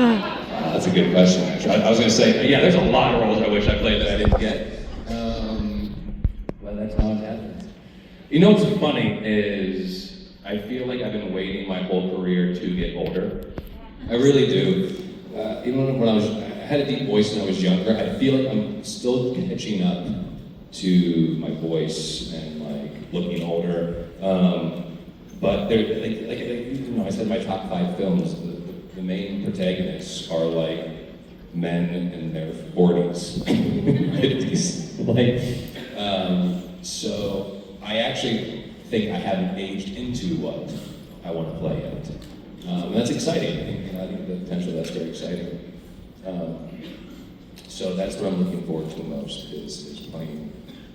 That's a good question, actually. I was going to say, yeah, there's a lot of roles I wish I played that I didn't get. Well, that's how it happens. You know what's funny is I feel like I've been waiting my whole career to get older. I really do. Even when I had a deep voice when I was younger, I feel like I'm still catching up to my voice and like looking older. But they're I said my top 5 films, the main protagonists are like men in their 40s, 50s. So I actually think I haven't aged into what I want to play yet. And that's exciting. I think the potential that's very exciting. So that's what I'm looking forward to most is playing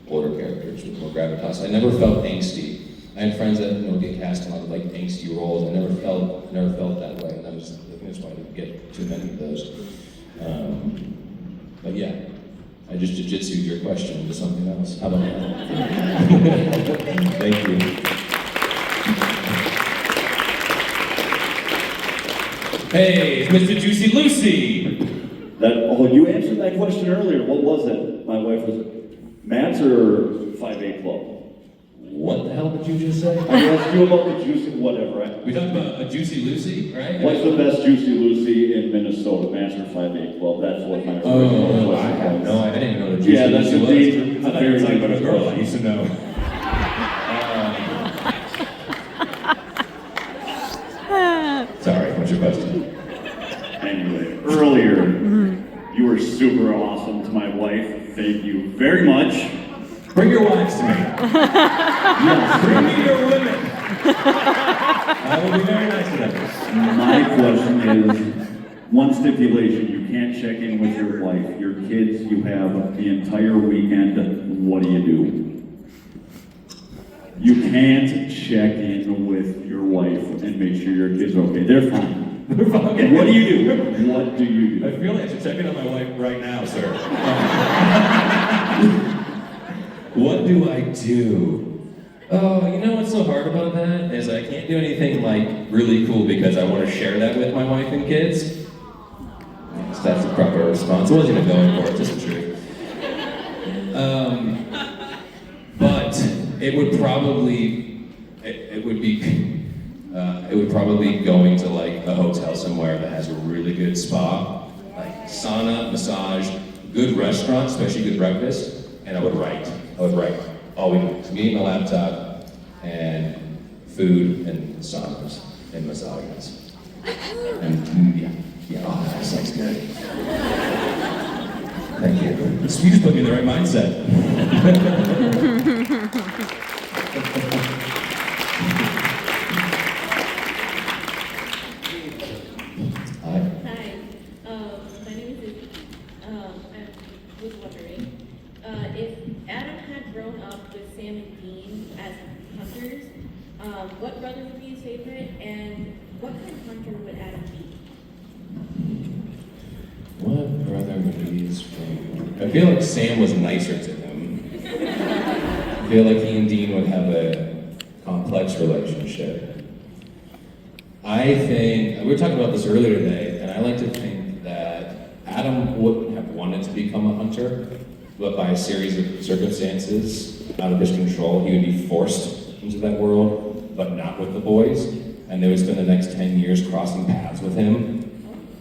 older characters with more gravitas. I never felt angsty. I had friends that get cast in a lot of like angsty roles. I never felt that way. And I think that's why I didn't get too many of those. But yeah, I just jiu-jitsu'd your question into something else. How about that? Thank you. Hey, it's Mr. Juicy Lucy. You answered that question earlier. What was it? My wife was Matt's or 5A Club? What the hell did you just say? I asked you about the Juicy whatever. We talked about a Juicy Lucy, right? What's the best Juicy Lucy in Minnesota? Matt's or 5A Club? That's what my original question was. No, I didn't know the Juicy Lucy was. I thought it was like a girl I used to know. Sorry, what's your question? Anyway, earlier, you were super awesome to my wife. Thank you very much. Bring your wives to me. Yes, bring me your women. I will be very nice to them. My question is, one stipulation, you can't check in with your wife. Your kids, you have the entire weekend. What do? You can't check in with your wife and make sure your kids are okay. They're fine. They're fine. Okay. What do you do? What do you do? I feel like I should check in on my wife right now, sir. What do I do? Oh, you know what's so hard about that is I can't do anything like really cool because I want to share that with my wife and kids. Yes, that's the proper response. I wasn't even going for it, just the truth. But it would probably going to like a hotel somewhere that has a really good spa, like sauna, massage, good restaurant, especially good breakfast, and I would write all weekend. Me and my laptop, and food, and saunas, and massages. And oh, that sounds good. Thank you. You just put me in the right mindset. Hi. My name is Izzy. I was wondering if Adam had grown up with Sam and Dean as hunters, what brother would be his favorite, and what kind of hunter would Adam be? What brother would be his favorite? I feel like Sam was nicer to him. I feel like he and Dean would have a complex relationship. I think, we were talking about this earlier today, and I like to think that Adam wouldn't have wanted to become a hunter, but by a series of circumstances out of his control, he would be forced into that world, but not with the boys. And they would spend the next 10 years crossing paths with him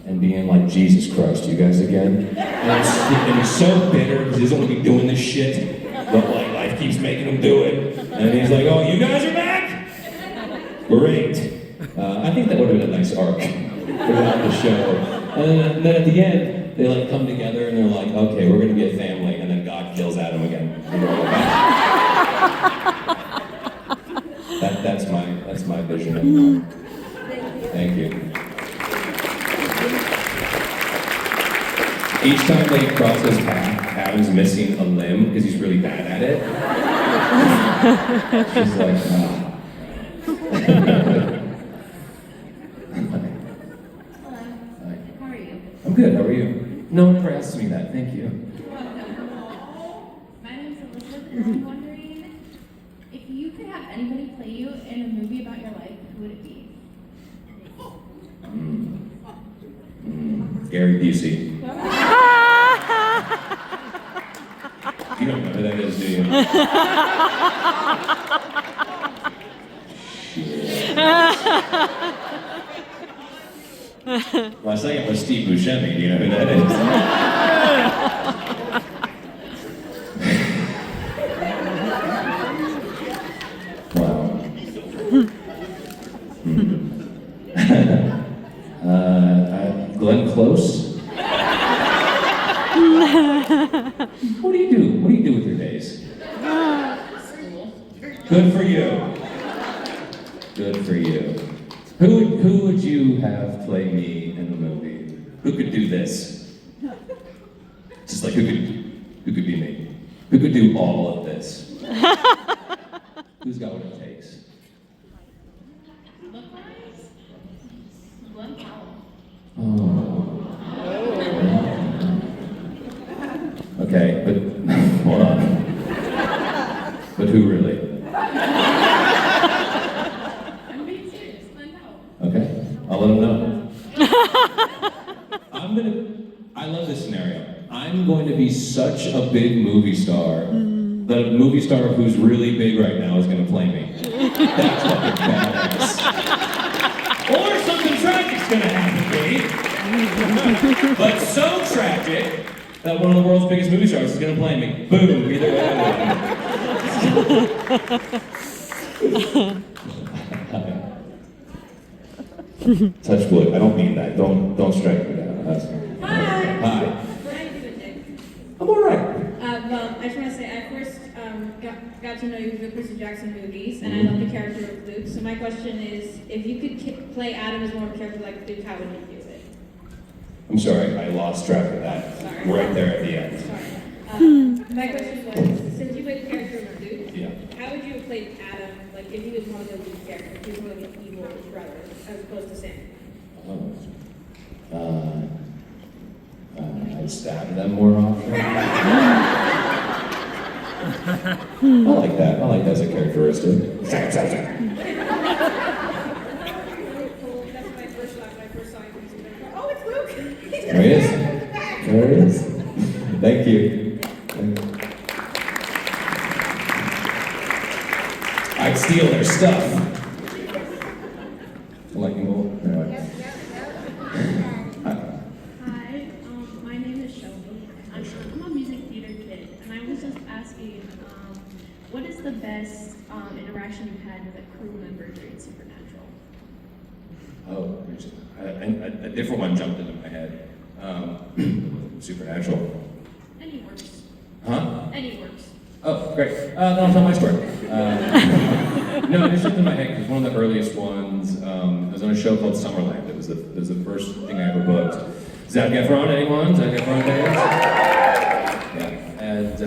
and being like, Jesus Christ, you guys again? And he's so bitter because he doesn't want to be doing this shit, but like life keeps making him do it. And he's like, oh, you guys are back? Great. I think that would have been a nice arc throughout the show. And then at the end, they like come together and they're like, okay, we're gonna be a family, and then God kills Adam again. That's my vision of it. Thank you. Each time they cross his path, Adam's missing a limb because he's really bad at it. She's like, Hello. How are you? I'm good, how are you? No one ever asks me that, thank you. My name's Elizabeth, and I'm wondering if you could have anybody play you in a movie about your life, who would it be? Gary Busey. You don't know who that is, do you? My second was Steve Buscemi. Do you know who that is? Wow. Glenn Close. What do you do? What do you do with your days? Good for you. Good for you. Who would you have play me in the movie? Who could do this? Just like who could be me? Who could do all of this? Who's got what it takes? Oh. Okay, but hold on. But who really? I'm being serious. Glenn Powell. Okay, I'll let him know. I love this scenario. I'm going to be such a big movie star that a movie star who's really big right now is going to play me. That's fucking badass. Or something tragic's going to happen to me. But so tragic that one of the world's biggest movie stars is going to play me. Boom, either way I win. Touch wood. I don't mean that. Don't strike me down. Hi. Hi. How are you doing, Nick? I'm alright. Well, I just want to say, I first got to know you through the Percy Jackson movies, and I love the character of Luke. So my question is, if you could play Adam as more of a character like Luke, how would you do it? I'm sorry, I lost track of that. Sorry. Right there at the end. Sorry. My question was, since you played the character of Luke, Yeah. how would you have played Adam, like if he was one of the lead characters, if he was one of the evil brothers, as opposed to Sam? I'd stab them more often. I like that. I like that as a characteristic. That's my first thought when I first saw him. Oh, it's Luke! There he is. There he is. Thank you. I'd steal their stuff. Like you will. Anyway. Hi, my name is Shelby. I'm a music theater kid, and I was just asking, what is the best interaction you've had with a crew member during Supernatural? Oh, a different one jumped into my head. Supernatural. Any works. Huh? Any works. Oh, great. No, I'll tell my story. No, it just jumped in my head because one of the earliest ones, I was on a show called Summerland. It was the first thing I ever booked. Zac Efron, anyone? Zac Efron fans? Yeah, and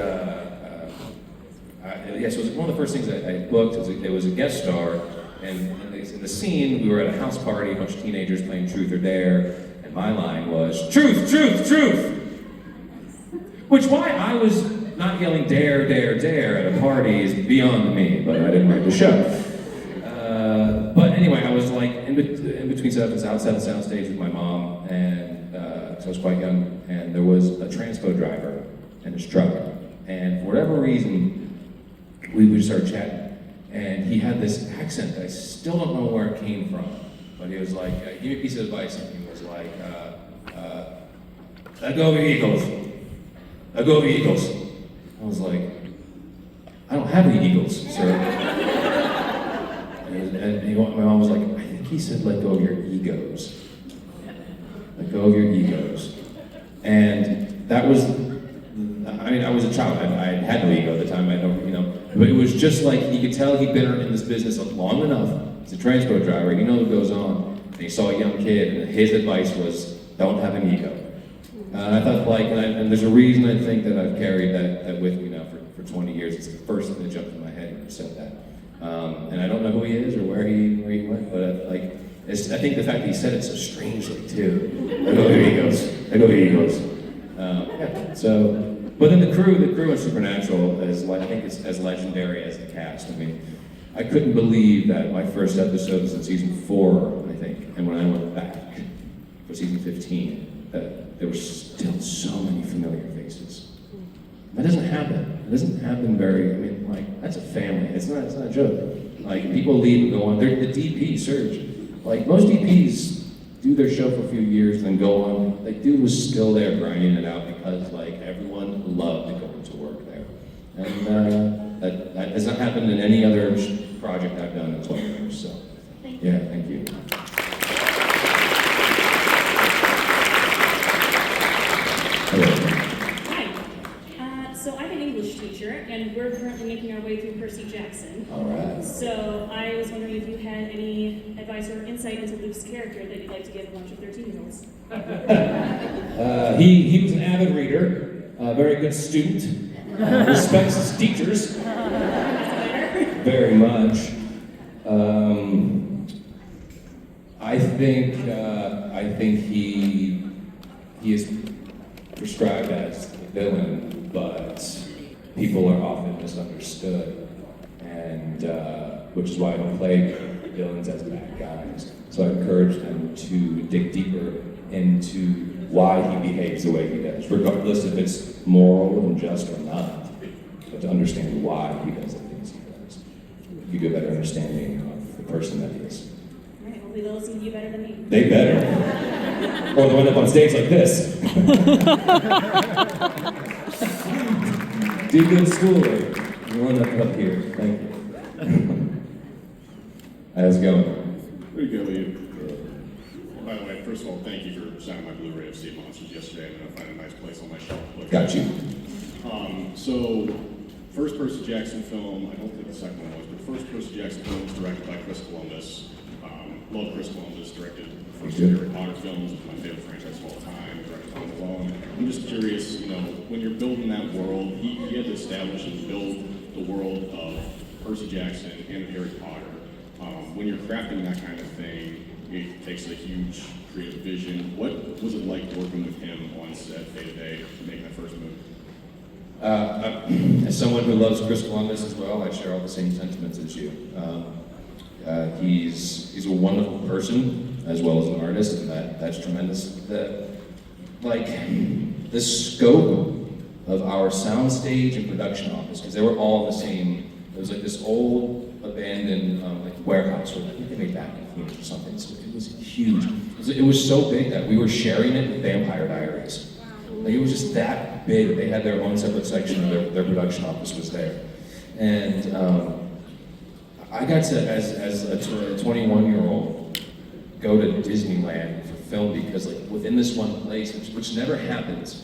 yes, it was one of the first things I booked. It was a guest star, and in the scene, we were at a house party, a bunch of teenagers playing Truth or Dare, and my line was, "Truth, truth, truth!" Which why I was not yelling dare, dare, dare at a party is beyond me, but I didn't write the show. But anyway, I was like in between setups outside the soundstage with my mom, and so I was quite young, and there was a transpo driver in his truck, and for whatever reason, we would start chatting, and he had this accent. I still don't know where it came from, but he was like, give me a piece of advice, and he was like, go over Eagles. Go over Eagles. I was like, I don't have any Eagles, sir. My mom was like, I think he said let go of your egos. Let go of your egos. And that was, I mean, I was a child. I had no ego at the time. I don't, but it was just like, you could tell he'd been in this business long enough. He's a transport driver. You know what goes on. And he saw a young kid, and his advice was, don't have an ego. And I thought, and there's a reason I think that I've carried that with me now for 20 years. It's the first thing that jumped in my head when you said that. And I don't know who he is or where he went, but I think the fact that he said it so strangely too. I go, here he goes. Yeah. So, but then the crew in Supernatural is, I think it's as legendary as the cast. I mean, I couldn't believe that my first episode was in season 4, I think, and when I went back for season 15. that there were still so many familiar faces. That doesn't happen. It doesn't happen very, I mean, like, that's a family. It's not a joke. Like, people leave and go on. They're the DP, Serge. Like, most DPs do their show for a few years and then go on. Like, dude was still there grinding it out because, like, everyone loved going to work there. And that has not happened in any other project I've done in 12 years, so. Yeah, thank you. Hello. Hi. So I'm an English teacher, and we're currently making our way through Percy Jackson. All right. So I was wondering if you had any advice or insight into Luke's character that you'd like to give a bunch of 13-year-olds. He was an avid reader, a very good student, respects his teachers very much. I think he is prescribed as the villain, but people are often misunderstood, and which is why I don't play villains as bad guys. So I encourage them to dig deeper into why he behaves the way he does, regardless if it's moral and just or not, but to understand why he does the things he does. Give you a better understanding of the person that he is. All right, hopefully they'll listen to you better than me. They better. Or they'll end up on stage like this. Do good schooling. You want to up here. Thank you. How's it going? Pretty good, Lee. By the way, first of all, thank you for signing my Blu-ray of Sea Monsters yesterday. I'm going to find a nice place on my shelf. Got you. So, first Percy Jackson film, I don't think the second one was, but first Percy Jackson film was directed by Chris Columbus. Love Chris Columbus, directed the first two Harry Potter films, my favorite franchise of all time, directed Home Alone. I'm just curious, when you're building that world, he had to establish and build the world of Percy Jackson and of Harry Potter. When you're crafting that kind of thing, it takes a huge creative vision. What was it like working with him on set day to day to make that first movie? As someone who loves Chris Columbus as well, I share all the same sentiments as you. He's a wonderful person as well as an artist, and that's tremendous. The scope of our soundstage and production office, because they were all the same. It was like this old abandoned warehouse where I think they made vacuum cleaners or something. So it was huge. It was so big that we were sharing it with Vampire Diaries. Like, it was just that big. They had their own separate section of their production office was there. And I got to, as a 21-year-old, go to Disneyland for film because within this one place, which never happens,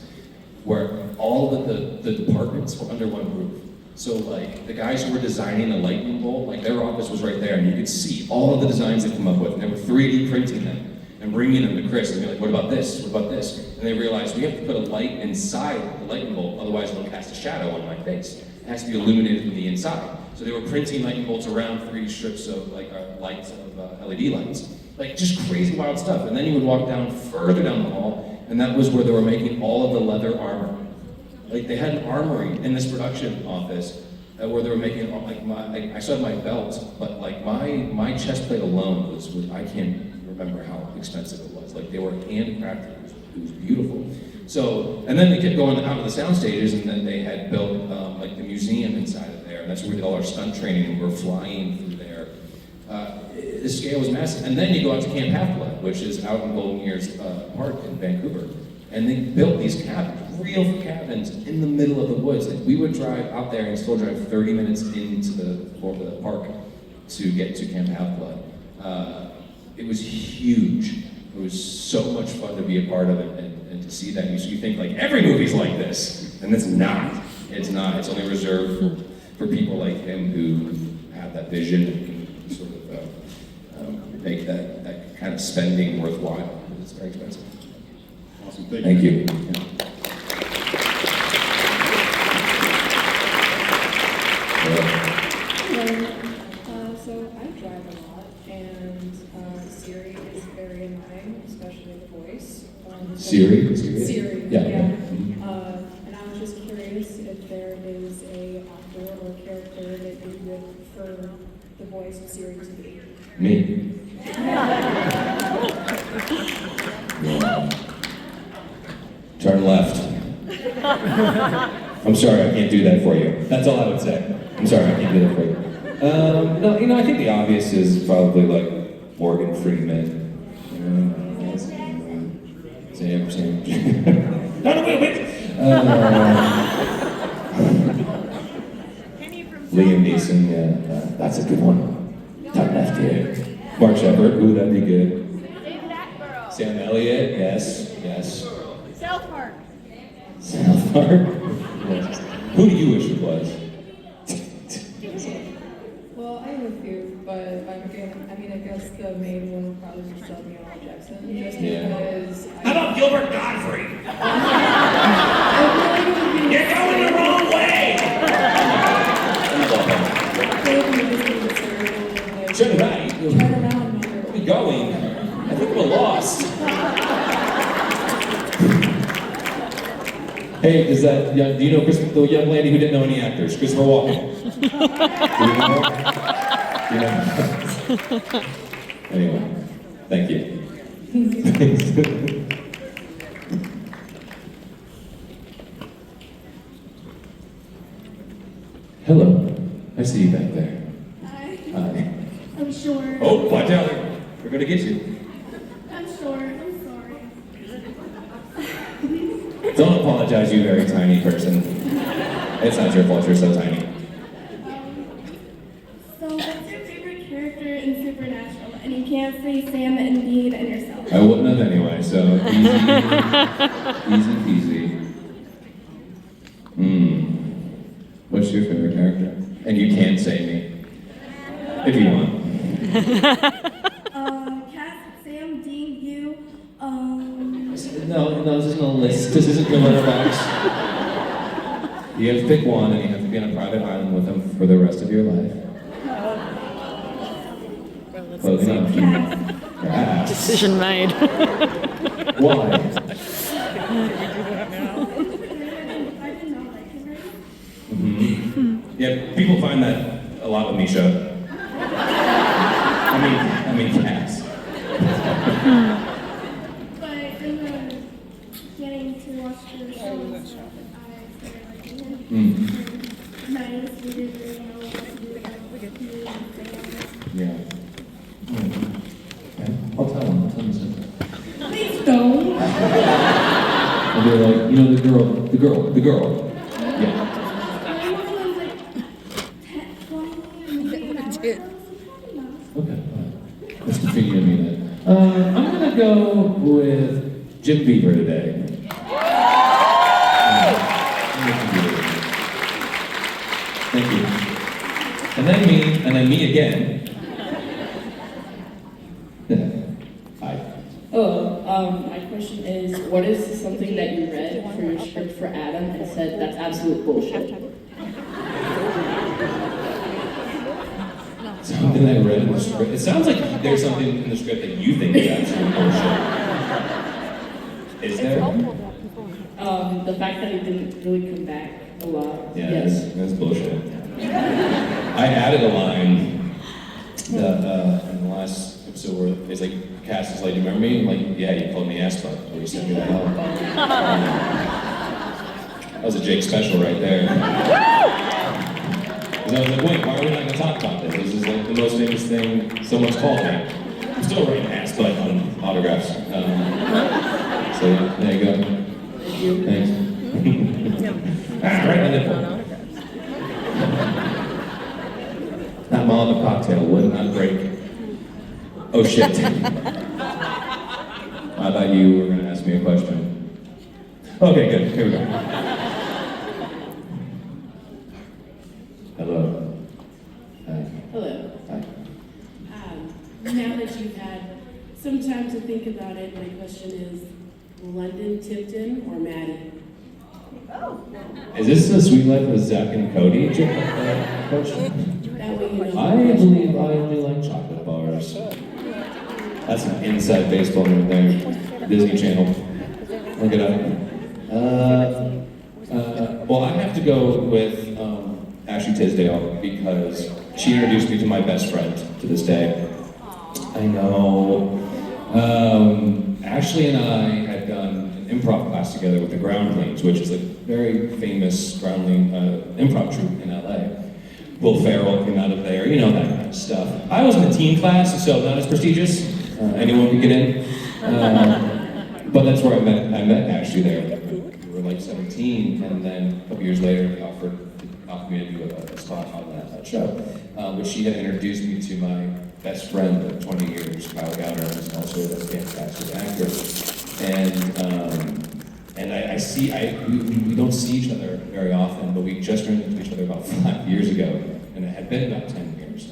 where all of the departments were under one roof. So the guys who were designing the lightning bolt, their office was right there, and you could see all of the designs they come up with, and they were 3D printing them and bringing them to Chris, and be like, what about this, what about this? And they realized we have to put a light inside the lightning bolt, otherwise it'll cast a shadow on my face. It has to be illuminated from the inside. So they were printing lightning bolts around 3 strips of lights of LED lights. Just crazy wild stuff. And then you would walk down further down the hall, and that was where they were making all of the leather armor. They had an armory in this production office where they were making I still have my belt, but my chest plate alone was I can't remember how expensive it was. They were handcrafted. It was beautiful. So, and then they kept going out of the sound stages, and then they had built the museum inside of there, and that's where we did all our stunt training, and we were flying through there. The scale was massive. And then you go out to Camp Half-Blood, which is out in Golden Years Park in Vancouver, and they built these cabins, real cabins in the middle of the woods. We would drive out there and still drive 30 minutes into the park to get to Camp Half-Blood. It was huge. It was so much fun to be a part of it and to see that. You think every movie's like this, and it's not. It's not. It's only reserved for people like him who have that vision and can sort of make that kind of spending worthwhile. It's very expensive. Awesome. Thank Thank you. you. Hello. So I drive a lot, and Siri is very annoying, especially the voice. Siri? Siri, Yeah. And I was just curious if there is a actor or character that you would prefer the voice of Siri to be. Me. Turn left. I'm sorry, I can't do that for you. That's all I would say. I'm sorry, I can't do that for you. No, you know, I think the obvious is probably like Morgan Freeman. Sam. No, wait. Liam Neeson, yeah, that's a good one. Turn left here. Mark Shepard, ooh, that'd be good. Sam Elliott, yes. South Park. South Park? Yes. Who do you wish it was? Well, I have a few, but I guess the main one would probably be Samuel L. Jackson, just because. How about Gilbert Godfrey? You're going the wrong way! Turn right. Turn around, Where are we going? I think we're lost. Hey, do you know the young lady who didn't know any actors? Christopher Walken. Do you know her? Anyway, thank you. Hello, I see you back there. Hi. I'm sure. Oh, watch out, we're gonna get you. I'm sure. I'm sorry. Don't apologize, you very tiny person. It's not your fault, you're so tiny. So, what's your favorite character in Supernatural? And you can't say Sam and Dean and yourself. I wouldn't have anyway, so easy peasy. What's your favorite character? And you can't say me, if you want. Cass, Sam, Dean, you, No, this isn't a list. This isn't your letterbox. You have to pick one, and you have to be on a private island with them for the rest of your life. Close enough. Cass. Decision made. Why? I did not like him, right? Mm-hmm. Yeah, people find that a lot with Misha. I mean, Cass. But in the getting to watch the show and stuff, I started liking him. And I just didn't really know what to do about me and Sam. Yeah. Okay. I'll tell him something. Please don't. And they're like, you know, the girl. Yeah. Everyone was like 10, 20, maybe an hour ago. Okay. Let's continue to mean that. I'm gonna go with Jim Beaver today. Thank you. And then me again. Hi. My question is, what is something that you read for your script for Adam and said that's absolute bullshit? Something I read in the script. It sounds like there's something in the script that you think is absolute bullshit. Is there? The fact that he didn't really come back a lot. Yeah, Yes. that's bullshit. I added a line that in the last episode where it's like, Cass is like, you remember me? I'm like, yeah, you called me ass butt. Or you sent me to hell. That was a Jake special right there. Because I was like, wait, why are we not going to talk about this? This is like the most famous thing someone's called me. I'm still writing ass butt on autographs. So yeah, there you go. Thank you. Thanks. Right in the nipple. That Molotov cocktail would not break. Oh shit. I thought you were gonna ask me a question. Okay, good. Here we go. Hello. Hi. Hello. Hi. Now that you've had some time to think about it, my question is, London Tipton or Maddie? Is this the Sweet Life of Zach and Cody question? That way you know. I believe I only like chocolate bars. That's an inside baseball right there. Disney Channel. Look it up. Well, I have to go with Ashley Tisdale because she introduced me to my best friend to this day. I know. Ashley and I had done an improv class together with the Groundlings, which is a very famous Groundling improv troupe in LA. Will Ferrell came out of there, you know, that kind of stuff. I was in the teen class, so not as prestigious. Anyone could get in. But that's where I met Ashley there. We were like 17, and then a couple years later, they offered me to do a spot on that show, which she had introduced me to my best friend of 20 years, Kyle Gowner, who's also a fantastic actor. And we don't see each other very often, but we just ran into each other about 5 years ago, and it had been about 10 years.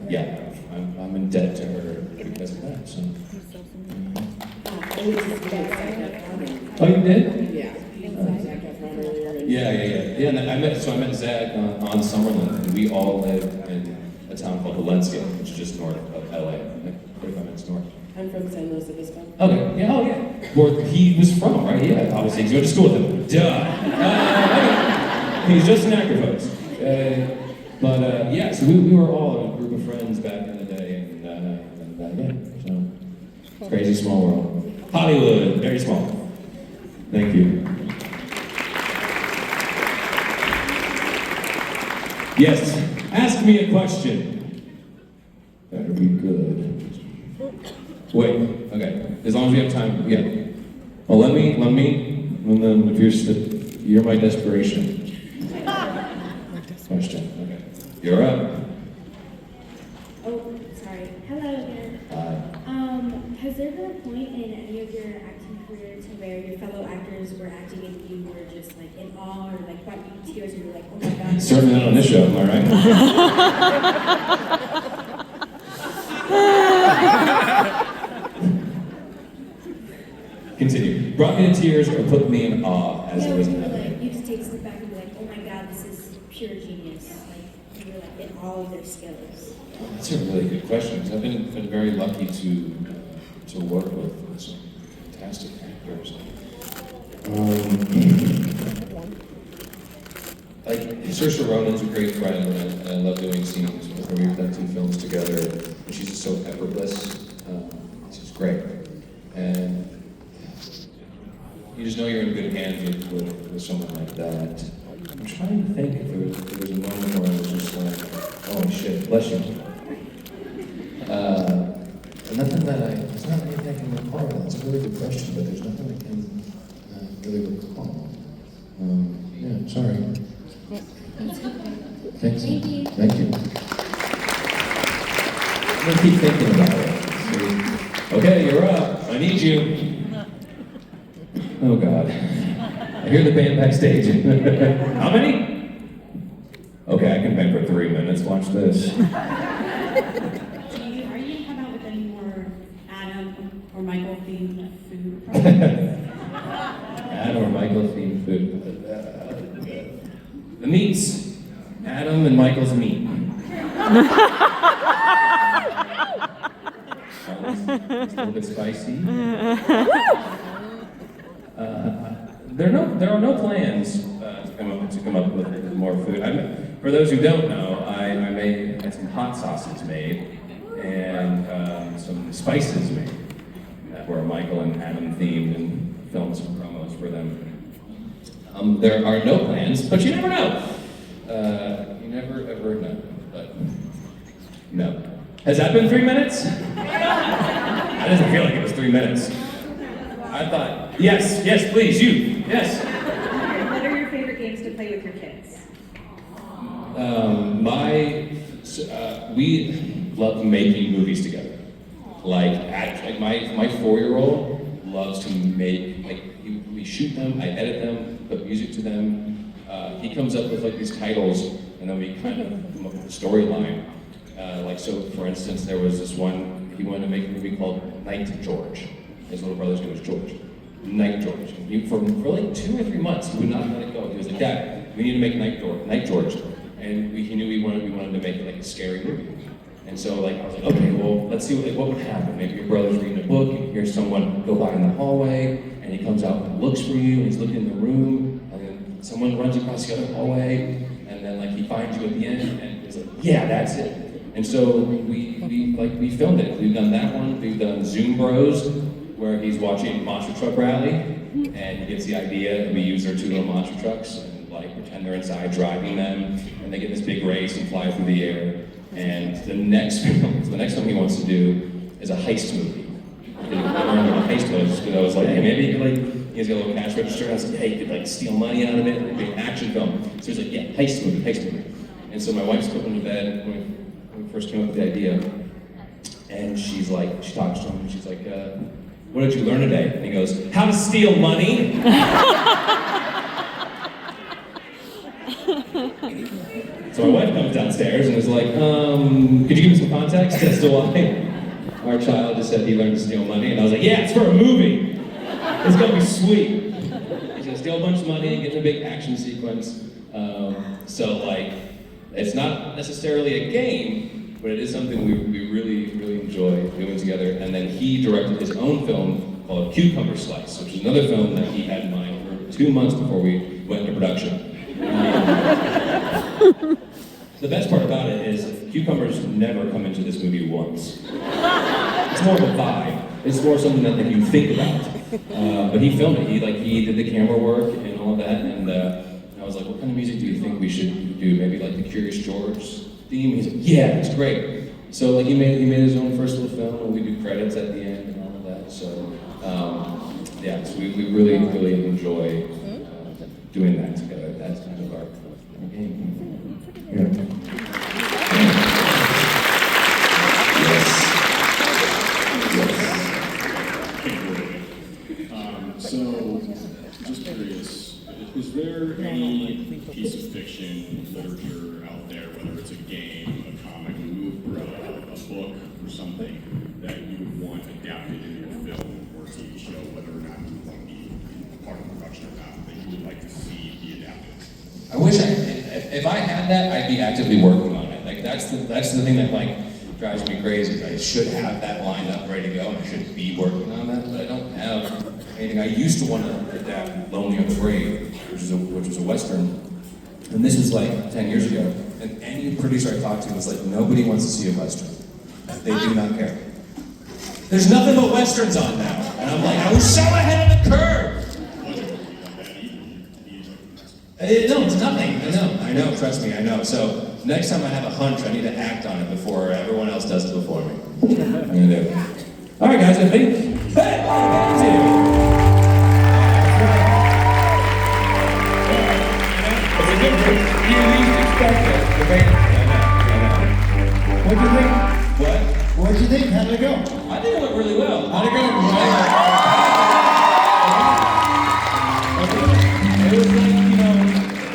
Yeah, I'm in debt to her because of that. So. Oh, you did? Yeah. Yeah, and I met Zach on Summerlin, and we all live in a town called Valencia, which is just north of LA, like 45 minutes north. I'm from San Luis Obispo. Okay, yeah, oh yeah. Where he was from, right? Yeah, obviously, he went to school with him. Duh! Okay. He's just an actor, folks. Yeah, so we were all a group of friends back in the day, and yeah, so crazy small world. Hollywood, very small. Thank you. Yes, ask me a question. Better be good. Wait, okay. As long as we have time, yeah. Well, let me, and then if you're my desperation. Question, okay. You're up. Oh, sorry. Hello again. Hi. Has there been a point in any of your acting career to where your fellow actors were acting and you were just like in awe or like brought you to tears and you were like, oh my god? Certainly not on this show, am I right? Continue. Brought me to tears or put me in awe as it was you were happening. like, you just take a step back and be like, oh my god, this is pure genius. Like, you were like in all of their skills. That's a really good question, because I've been very lucky to work with some fantastic actors. Like, Saoirse Ronan's a great friend, and I love doing scenes with her. We've done 2 films together, and she's just so effortless. She's great. And you just know you're in good hands with someone like that. I'm trying to think if there was a moment where I was just like, oh shit, bless you. Nothing there's not anything I can recall. That's a really good question, but there's nothing I can really recall. Yeah, sorry. Thanks. Thank you. I'm gonna keep thinking about it. Okay, you're up. I need you. Oh God. I hear the band backstage. How many? Okay, I can bang for 3 minutes. Watch this. Are you gonna come out with any more Adam or Michael themed food products? Adam or Michael themed food. The meats. Adam and Michael's meat. It's a little bit spicy. There are no plans to come up with more food. For those who don't know, I had some hot sauces made and some spices made that were Michael and Adam themed, and filmed some promos for them. There are no plans, but you never know. You never ever know. But no. Has that been 3 minutes? I didn't feel like it was 3 minutes. I thought, yes, please, you, yes. What are your favorite games to play with your kids? We love making movies together. Like my 4-year-old loves to make, we shoot them, I edit them, put music to them. He comes up with these titles, and then we kind of come up with a storyline. So for instance, there was this one, he wanted to make a movie called Night George. His little brother's name was George. Night George. And for 2 or 3 months, he would not let it go. He was like, Dad, we need to make Night George. And he knew we wanted to make it a scary movie. And so I was like, okay, well, let's see what would happen. Maybe your brother's reading a book, and you hear someone go by in the hallway, and he comes out and looks for you, and he's looking in the room, and then someone runs across the other hallway, and then he finds you at the end, and he's like, yeah, that's it. And so we filmed it. We've done that one. We've done Zoom Bros, where he's watching monster truck rally, and he gets the idea that we use their 2 little monster trucks and like pretend they're inside driving them, and they get this big race and fly through the air. And the next film he wants to do is a heist movie. I remember what a heist was, because I was like, hey, maybe you could like, he's got a little cash register, and I was like, hey, you could like steal money out of it, and be an action film. So he's like, yeah, heist movie. And so my wife's putting to bed when we first came up with the idea, and she's like, she talks to him, and she's like, what did you learn today? And he goes, how to steal money. So my wife comes downstairs and is like, could you give me some context as to why our child just said he learned to steal money? And I was like, yeah, it's for a movie. It's gonna be sweet. He's gonna steal a bunch of money and get in a big action sequence. So like, it's not necessarily a game, but it is something we really, really enjoy doing together. And then he directed his own film called Cucumber Slice, which is another film that he had in mind for 2 months before we went into production. The best part about it is cucumbers never come into this movie once. It's more of a vibe. It's more something that you think about. But he filmed it. He did the camera work and all of that. And I was like, what kind of music do you think we should do? Maybe like the Curious George theme? He's like, yeah, it's great. So like he made his own first little film, and we do credits at the end and all of that. So yeah, so we really, really enjoy doing that together. That's kind of our game. Yeah. So, just curious, is there any piece of fiction, literature out there, whether it's a game, a comic, a movie, a book, or something, that you would want adapted into a film or TV show, whether or not you want to be part of the production or not, that you would like to see be adapted? I wish if I had that, I'd be actively working on it. Like that's the thing that like drives me crazy. I should have that lined up, ready to go, and I should be working on that, but I don't have anything. I used to want to adapt Lonely on the Brave, which was a Western, and this was like 10 years ago, and any producer I talked to was like, nobody wants to see a Western. They do not care. There's nothing but Westerns on now, and I'm like, I was so ahead of the curve! No, it's nothing. I know, trust me, I know. So, next time I have a hunch, I need to act on it before everyone else does it before me. I'm gonna do it. Alright guys, I think that is it.